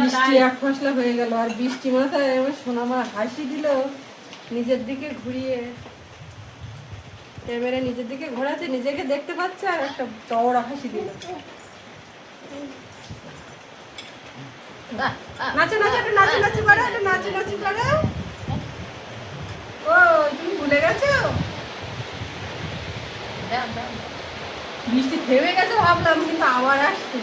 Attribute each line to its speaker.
Speaker 1: বৃষ্টি এক ফসলা হয়ে গেল, আর বৃষ্টি মাথায় আমার সোনামা হাসি দিল, নিজের দিকে ঘুরিয়ে ক্যামেরা নিজের দিকে ঘোরাচ্ছে, নিজেকে দেখতে পাচ্ছে আর একটা চওড়া হাসি দিল। নাচো নাচো, একটু নাচো নাচো করো, একটু নাচো নাচো করো। ও তুমি ভুলে গেছো? বৃষ্টি থেমে গেছে ভাবলাম, কিন্তু আবার আসছে।